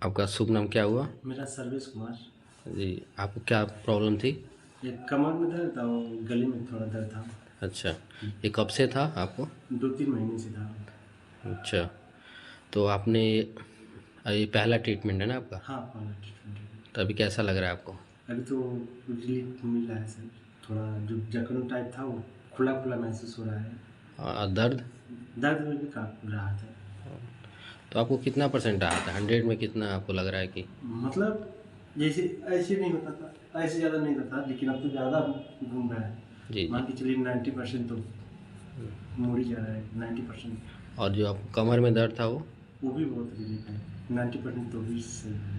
आपका शुभ नाम क्या हुआ? मेरा सर्वेश कुमार। जी, आपको क्या प्रॉब्लम थी? एक कमर में दर्द था और गले में थोड़ा दर्द था। अच्छा, ये कब से था आपको? 2-3 महीने से था। अच्छा, तो आपने ये पहला ट्रीटमेंट है ना आपका? हाँ, पहला ट्रीटमेंट है। तो अभी कैसा लग रहा है आपको? अभी तो रिलीफ मिल रहा है सर। थोड़ा जो जख्म टाइप था वो खुला खुला महसूस हो रहा है। दर्द? दर्द में भी काफ़ी राहत है। तो आपको कितना परसेंट रहा था? 100 में कितना आपको लग रहा है कि? मतलब जैसे ऐसे नहीं होता था, ऐसे ज़्यादा नहीं होता था, लेकिन अब तो ज़्यादा घूम रहा है। जी जी। मान के चलिए 90% तो मुड़ ही जा रहा है। 90% और जो आपको कमर में दर्द था वो? वो भी बहुत रिलीफ है। 90% तो भी सही है।